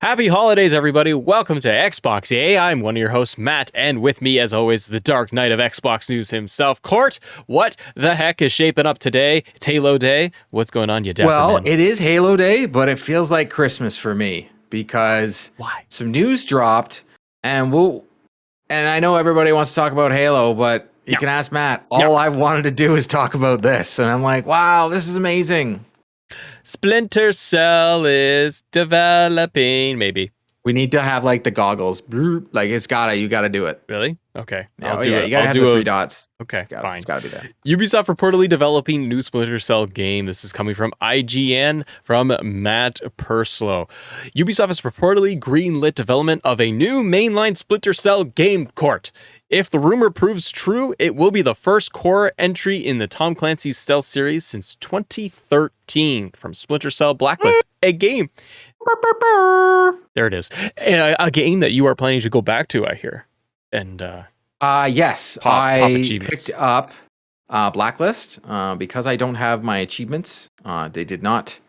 Happy holidays, everybody. Welcome to Xbox EA. I'm one of your hosts, Matt, and with me, as always, the Dark Knight of Xbox News himself, Court. What the heck is shaping up today? It's Halo Day. What's going on, you dapper man? It is Halo Day, but it feels like Christmas for me because some news dropped, and I know everybody wants to talk about Halo, but you can ask Matt. All I've wanted to do is talk about this, and I'm like, wow, this is amazing. Splinter Cell is developing, maybe. We need to have like the goggles. Like you gotta do it. Really? Okay. I'll do it. You gotta have the three dots. Okay, fine. It's gotta be there. Ubisoft reportedly developing new Splinter Cell game. This is coming from IGN from Matt Purslow. Ubisoft has reportedly greenlit development of a new mainline Splinter Cell game, Court. If the rumor proves true, it will be the first core entry in the Tom Clancy's stealth series since 2013 from Splinter Cell Blacklist, a game. There it is. A game that you are planning to go back to, I hear. And yes, I picked up Blacklist because I don't have my achievements. They did not.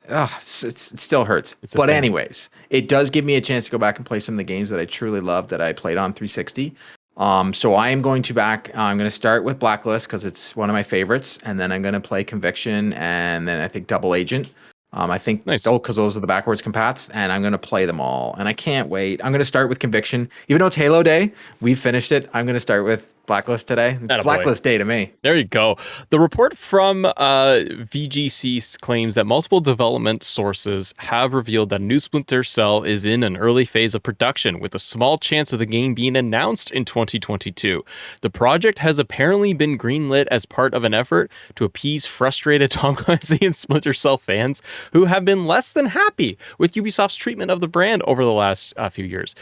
It still hurts. But anyways, it does give me a chance to go back and play some of the games that I truly love that I played on 360. So I am going to start with Blacklist because it's one of my favorites, and then I'm going to play Conviction, and then I think Double Agent. I think because those are the backwards compats, and I'm going to play them all, and I can't wait. I'm going to start with Conviction. Even though it's Halo Day, we finished it. I'm going to start with Blacklist today. It's Blacklist Day to me. There you go. The report from VGC claims that multiple development sources have revealed that a new Splinter Cell is in an early phase of production, with a small chance of the game being announced in 2022. The project has apparently been greenlit as part of an effort to appease frustrated Tom Clancy and Splinter Cell fans who have been less than happy with Ubisoft's treatment of the brand over the last few years.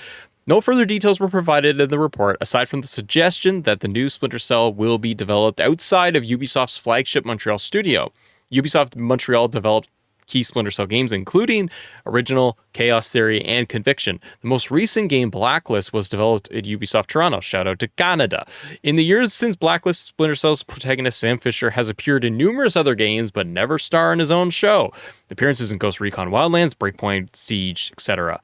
No further details were provided in the report, aside from the suggestion that the new Splinter Cell will be developed outside of Ubisoft's flagship Montreal studio. Ubisoft Montreal developed key Splinter Cell games, including Original, Chaos Theory, and Conviction. The most recent game, Blacklist, was developed at Ubisoft Toronto. Shout out to Canada. In the years since Blacklist, Splinter Cell's protagonist Sam Fisher has appeared in numerous other games, but never starred in his own show. Appearances in Ghost Recon Wildlands, Breakpoint, Siege, etc.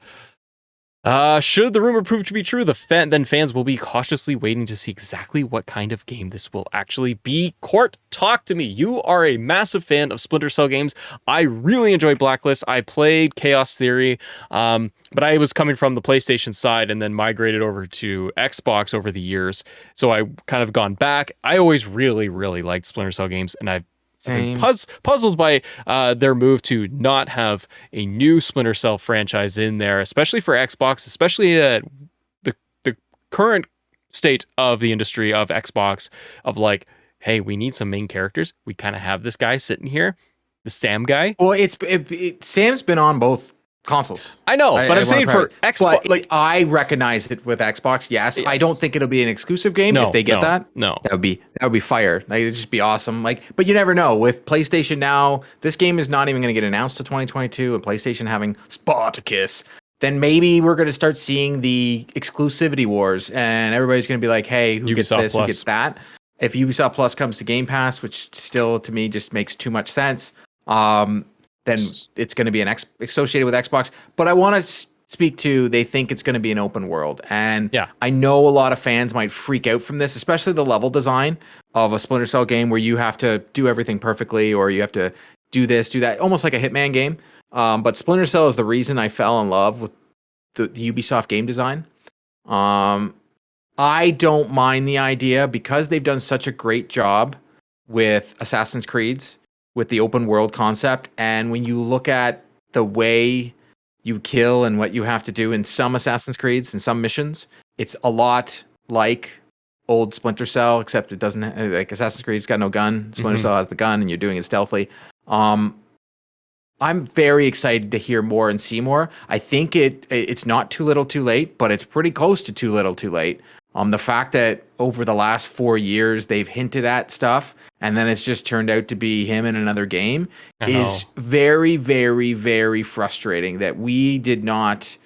Should the rumor prove to be true, then fans will be cautiously waiting to see exactly what kind of game this will actually be. Court, talk to me. You are a massive fan of Splinter Cell games. I really enjoyed Blacklist. I played Chaos Theory, but I was coming from the PlayStation side and then migrated over to Xbox over the years. So I kind of gone back. I always really, really liked Splinter Cell games, and I've been puzzled by their move to not have a new Splinter Cell franchise in there, especially for Xbox, especially the current state of the industry of Xbox, of like, hey, we need some main characters. We kind of have this guy sitting here, the Sam guy. Well, Sam's been on both consoles. I know, but I'm saying for Xbox, I recognize it with Xbox. Yes, I don't think it'll be an exclusive game if they get that. No, that would be fire. Like, it'd just be awesome. But you never know with PlayStation now. This game is not even going to get announced to 2022, and PlayStation having Spartacus. Then maybe we're going to start seeing the exclusivity wars, and everybody's going to be like, "Hey, who gets this? Who gets that?" If Ubisoft Plus comes to Game Pass, which still to me just makes too much sense. Then it's going to be associated with Xbox. But I want to speak to, they think it's going to be an open world. And I know a lot of fans might freak out from this, especially the level design of a Splinter Cell game where you have to do everything perfectly, or you have to do this, do that, almost like a Hitman game. But Splinter Cell is the reason I fell in love with the Ubisoft game design. I don't mind the idea because they've done such a great job with Assassin's Creeds, with the open world concept. And when you look at the way you kill and what you have to do in some Assassin's Creeds and some missions, it's a lot like old Splinter Cell, except it doesn't, like Assassin's Creed's got no gun. Splinter Cell has the gun and you're doing it stealthily. I'm very excited to hear more and see more. I think it's not too little too late, but it's pretty close to too little too late. The fact that over the last 4 years they've hinted at stuff and then it's just turned out to be him in another game is very, very, very frustrating that we did not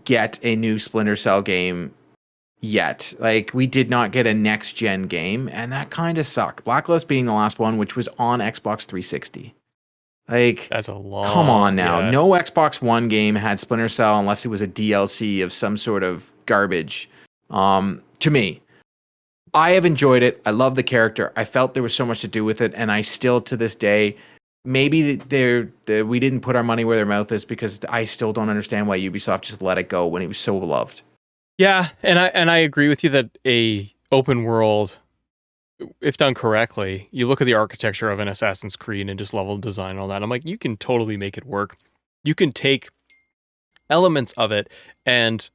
get a new Splinter Cell game yet. Like, we did not get a next gen game, and that kind of sucked. Blacklist being the last one, which was on Xbox 360. Like, That's a come on long, now. yeah. No Xbox One game had Splinter Cell unless it was a DLC of some sort of garbage. To me, I have enjoyed it. I love the character. I felt there was so much to do with it, and I still, to this day, maybe we didn't put our money where their mouth is, because I still don't understand why Ubisoft just let it go when it was so beloved. Yeah, and I agree with you that a open world, if done correctly, you look at the architecture of an Assassin's Creed and just level design and all that. I'm like, you can totally make it work. You can take elements of it and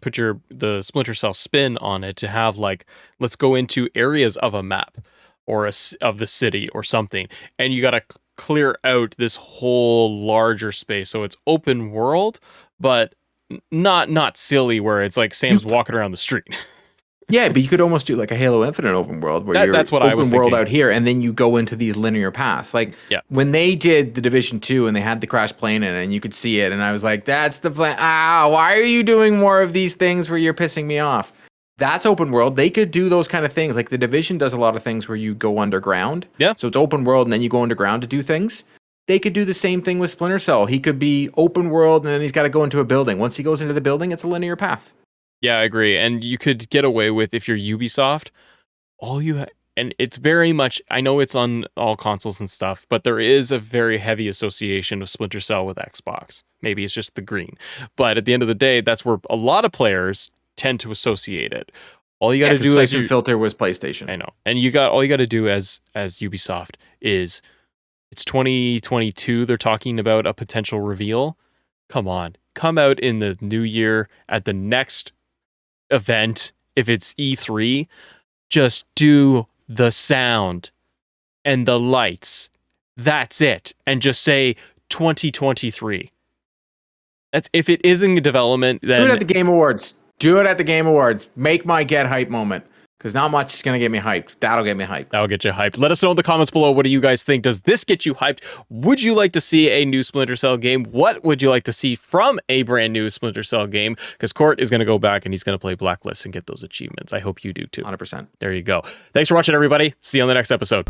put the Splinter Cell spin on it to have, like, let's go into areas of a map or of the city or something, and you got to clear out this whole larger space so it's open world, but not silly where it's like You Sam's walking around the street. Yeah, but you could almost do like a Halo Infinite open world where you're That's what I was open world thinking. out here, and then you go into these linear paths. Like Yeah. when they did the Division 2 and they had the crash plane in it and you could see it, and I was like, that's the plan. Ah, why are you doing more of these things where you're pissing me off? That's open world. They could do those kind of things. Like the Division does a lot of things where you go underground. Yeah. So it's open world and then you go underground to do things. They could do the same thing with Splinter Cell. He could be open world and then he's got to go into a building. Once he goes into the building, it's a linear path. Yeah, I agree. And you could get away with, if you're Ubisoft, and it's very much, I know it's on all consoles and stuff, but there is a very heavy association of Splinter Cell with Xbox. Maybe it's just the green. But at the end of the day, that's where a lot of players tend to associate it. All you got to do is Siphon Filter was PlayStation. I know. And all you got to do as Ubisoft is, it's 2022, they're talking about a potential reveal. Come on. Come out in the new year at the next event, if it's E3, just do the sound and the lights. That's it. And just say 2023. That's, if it is in development, then do it at the Game Awards. Do it at the Game Awards. Make my get hype moment. Because not much is going to get me hyped. That'll get me hyped. that'll get you hyped. Let us know in the comments below. What do you guys think? Does this get you hyped? Would you like to see a new Splinter Cell game? What would you like to see from a brand new Splinter Cell game? Because Court is going to go back and he's going to play Blacklist and get those achievements. I hope you do too. 100%. There you go. Thanks for watching, everybody. See you on the next episode.